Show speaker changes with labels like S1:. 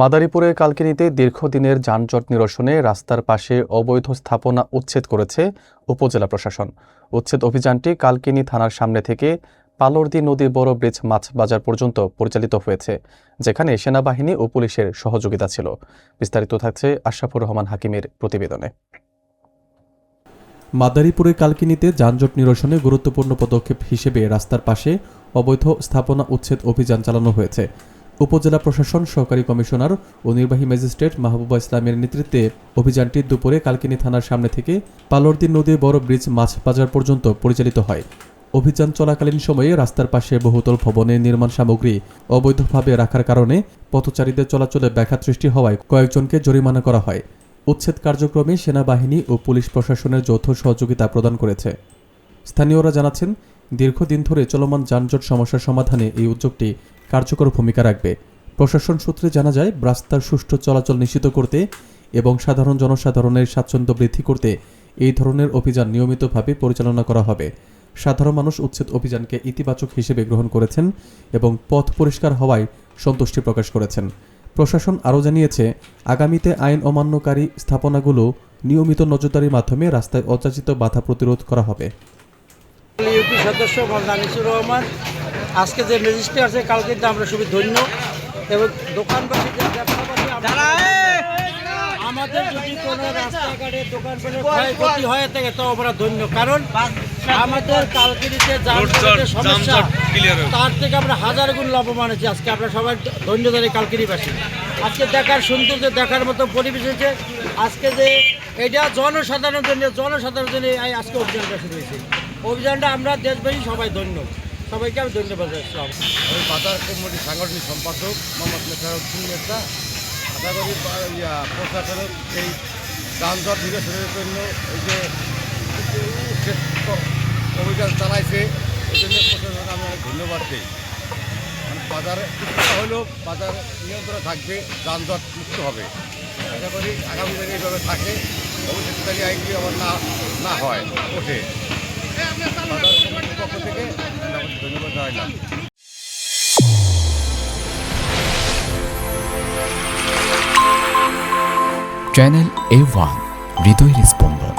S1: মাদারীপুরের কালকিনিতে দীর্ঘদিনের যানজট নিরসনে রাস্তার পাশে অবৈধ স্থাপনা উচ্ছেদ করেছে উপজেলা প্রশাসন। উচ্ছেদ অভিযানটি কালকিনি থানার সামনে থেকে পালরদি নদীর বড় ব্রিজ মাছ বাজার পর্যন্ত পরিচালিত হয়েছে, যেখানে সেনাবাহিনী ও পুলিশের সহযোগিতা ছিল। বিস্তারিত থাকছে আশরাফুর রহমান হাকিমের প্রতিবেদনে। মাদারীপুরের কালকিনিতে যানজট নিরসনে গুরুত্বপূর্ণ পদক্ষেপ হিসেবে রাস্তার পাশে অবৈধ স্থাপনা উচ্ছেদ অভিযান চালানো হয়েছে। উপজেলা প্রশাসন সহকারী কমিশনার ও নির্বাহী ম্যাজিস্ট্রেট মাহবুবা ইসলামের নেতৃত্বে অভিযানটি দুপুরে কালকিনি থানার সামনে থেকে পালরদি নদীর বড় ব্রিজ মাছ বাজার পর্যন্ত পরিচালিত হয়। অভিযান চলাকালীন সময়ে রাস্তার পাশে বহুতল ভবনের নির্মাণ সামগ্রী অবৈধভাবে রাখার কারণে পথচারীদের চলাচলে ব্যাঘাত সৃষ্টি হওয়ায় কয়েকজনকে জরিমানা করা হয়। উচ্ছেদ কার্যক্রমে সেনাবাহিনী ও পুলিশ প্রশাসনের যৌথ সহযোগিতা প্রদান করেছে। স্থানীয়রা জানাচ্ছেন, দীর্ঘদিন ধরে চলমান যানজট সমস্যার সমাধানে এই উদ্যোগটি কার্যকর ভূমিকা রাখবে। প্রশাসন সূত্রে জানা যায়, রাস্তার সুষ্ঠু চলাচল নিশ্চিত করতে এবং সাধারণ জনসাধারণের স্বাচ্ছন্দ্য বৃদ্ধি করতে এই ধরনের অভিযান নিয়মিতভাবে পরিচালনা করা হবে। সাধারণ মানুষ উচ্ছেদ অভিযানকে ইতিবাচক হিসেবে গ্রহণ করেছেন এবং পথ পরিষ্কার হওয়ায় সন্তুষ্টি প্রকাশ করেছেন। প্রশাসন আরও জানিয়েছে, আগামীতে আইন অমান্যকারী স্থাপনাগুলো নিয়মিত নজরদারির মাধ্যমে রাস্তায় অযাচিত বাধা প্রতিরোধ করা হবে।
S2: ইউপি সদস্য আনিসুর রহমান, আজকে যে ম্যাজিস্ট্রেট আছে কালকে আমরা খুবই ধন্য এবং দোকানবাসী আমাদের যদি কোনো রাস্তাঘাটে দোকানপাটের ক্ষয়ক্ষতি হয়ে থাকে তো আমরা ধন্য, কারণ আমাদের কালকিনিতে যানজটের সমস্যা তার থেকে আমরা হাজার গুণ লাভবান হয়েছি। আজকে আমরা সবাই ধন্যবাদী কালকিনিবাসী। আজকে দেখার সৌন্দর্য দেখার মতো পরিবেশ হয়েছে। আজকে যে এটা জনসাধারণের জন্য আজকে অভিযানটা শুরু হয়েছে। অভিযানটা আমরা দেশবাসী সবাই ধন্য, সবাইকে আমি ধন্যবাদ জানাচ্ছি।
S3: আমি বাজার কমিটির সাংগঠনিক সম্পাদক মোহাম্মদ মেসারউদ্দিন মির্জা। আশা করি প্রশাসনের এই যানজট নিরসনের জন্য এই যে অভিযান চালাইছে, এই জন্য প্রশাসনকে আমি অনেক ধন্যবাদ দিই। বাজারে কিছুটা হলেও বাজার নিয়ন্ত্রণে থাকবে, যানজট মুক্ত হবে। আশা করি আগামী দিনে এইভাবে থাকে, ভবিষ্যৎকারী আইনটি আবার না হয় ওঠে। বাজার কমিটির পক্ষ থেকে ধন্যবাদ জানাই।
S4: চ্যানেল A1 হৃদয়ের স্পন্দন।